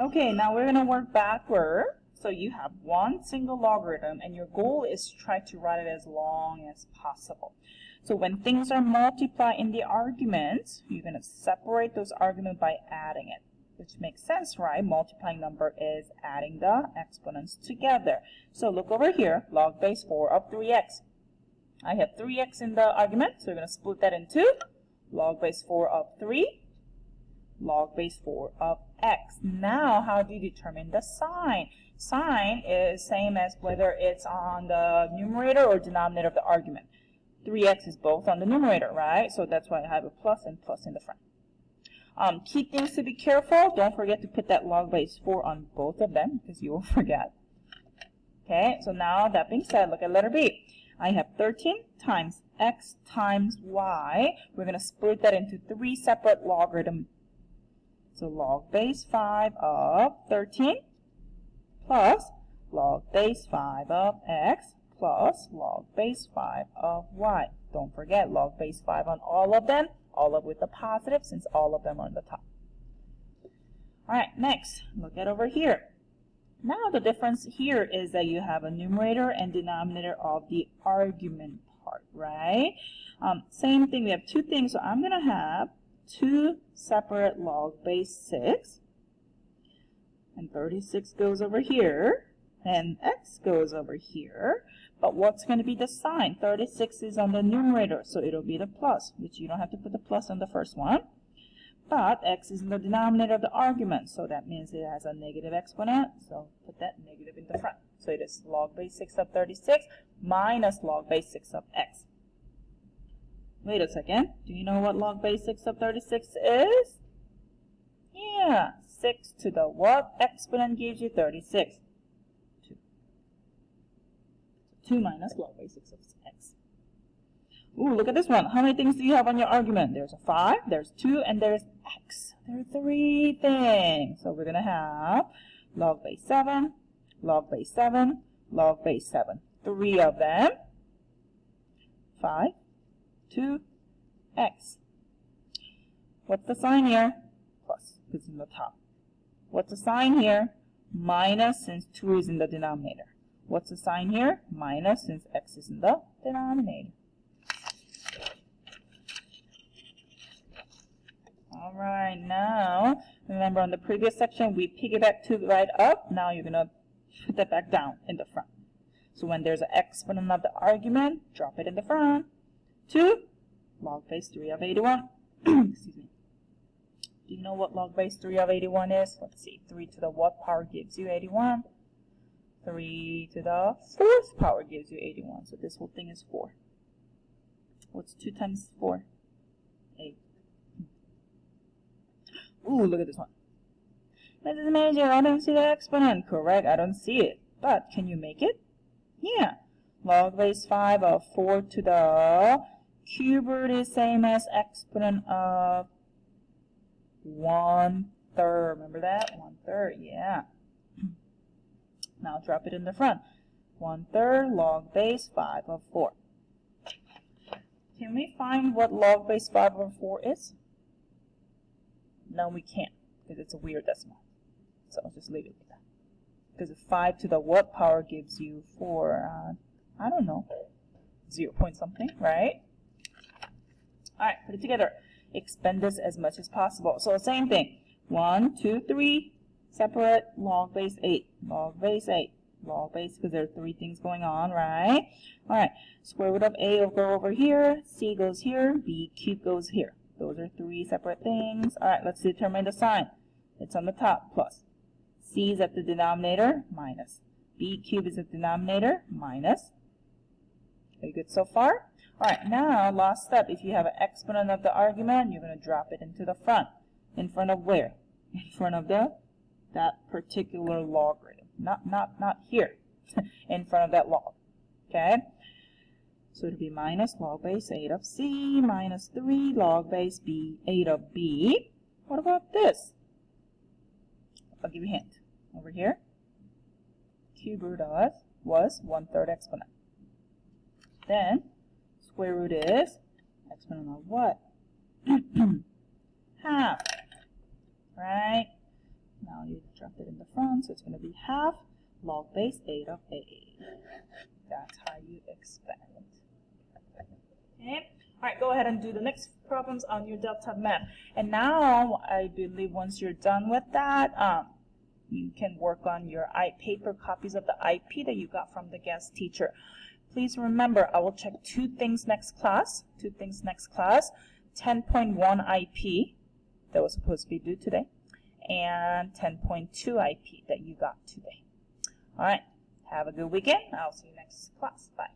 Okay, now we're going to work backward. So you have one single logarithm and your goal is to try to write it as long as possible. So when things are multiplied in the arguments, you're going to separate those arguments by adding it. Which makes sense, right? Multiplying number is adding the exponents together. So look over here, log base 4 of 3x. I have 3x in the argument, so we're going to split that in 2. Log base 4 of 3, log base 4 of x. Now, how do you determine the sign? Sign is same as whether it's on the numerator or denominator of the argument. 3x is both on the numerator, right? So that's why I have a plus and plus in the front. Key things to be careful. Don't forget to put that log base 4 on both of them because you will forget. Okay, so now that being said, look at letter B. I have 13 times x times y. We're going to split that into 3 separate logarithms. So log base 5 of 13 plus log base 5 of x plus log base 5 of y. Don't forget log base 5 on all of them, all of with the positive since all of them are on the top. Alright, next, look at over here. Now the difference here is that you have a numerator and denominator of the argument part, right? Same thing, we have two things, so I'm going to have 2 separate log base 6. And 36 goes over here, and x goes over here. But what's going to be the sign? 36 is on the numerator, so it'll be the plus, which you don't have to put the plus on the first one. But x is in the denominator of the argument, so that means it has a negative exponent, so put that negative in the front. So it is log base 6 of 36 minus log base 6 of x. Wait a second, do you know what log base 6 of 36 is? Yeah, 6 to the what exponent gives you 36? 2. 2 minus log base 6 of x. Ooh, look at this one. How many things do you have on your argument? There's a 5, there's 2, and there's x. There are 3 things. So we're going to have log base 7, log base 7, log base 7. 3 of them. 5, 2, x. What's the sign here? Plus, because it's in the top. What's the sign here? Minus, since 2 is in the denominator. What's the sign here? Minus, since x is in the denominator. Alright, now, remember on the previous section, we piggyback 2 right up. Now you're going to put that back down in the front. So when there's an exponent of the argument, drop it in the front. 2, log base 3 of 81. Excuse me. Do you know what log base 3 of 81 is? Let's see. 3 to the what power gives you 81? 3 to the 4th power gives you 81. So this whole thing is 4. What's 2 times 4? 8. Ooh, look at this one. Mrs. Major, I don't see the exponent. Correct, I don't see it. But can you make it? Yeah. Log base 5 of 4 to the cube root is same as exponent of 1/3. Remember that? 1/3, yeah. Now drop it in the front. 1/3 log base 5 of 4. Can we find what log base 5 of 4 is? No, we can't, because it's a weird decimal. So I'll just leave it with that. Because 5 to the what power gives you 4, I don't know, 0 point something, right? Alright, put it together. Expand this as much as possible. So same thing. 1, 2, 3, separate, log base 8, log base 8, log base, because there are 3 things going on, right? Alright, square root of A will go over here, C goes here, B cubed goes here. Those are 3 separate things. Alright, let's determine the sign. It's on the top, plus. C is at the denominator, minus. B cubed is at the denominator, minus. Are you good so far? Alright, now, last step. If you have an exponent of the argument, you're going to drop it into the front. In front of where? In front of that particular logarithm. Not here. In front of that log. Okay? So it'll be minus log base 8 of C minus 3 log base B 8 of B. What about this? I'll give you a hint. Over here, cube root of was 1/3 exponent. Then square root is exponent of what? Half. Right? Now you dropped it in the front, so it's going to be half log base 8 of 8. That's how you expand. Okay. All right, go ahead and do the next problems on your Delta Math. And now, I believe once you're done with that, you can work on your paper copies of the IP that you got from the guest teacher. Please remember, I will check two things next class. 10.1 IP that was supposed to be due today, and 10.2 IP that you got today. All right, have a good weekend. I'll see you next class. Bye.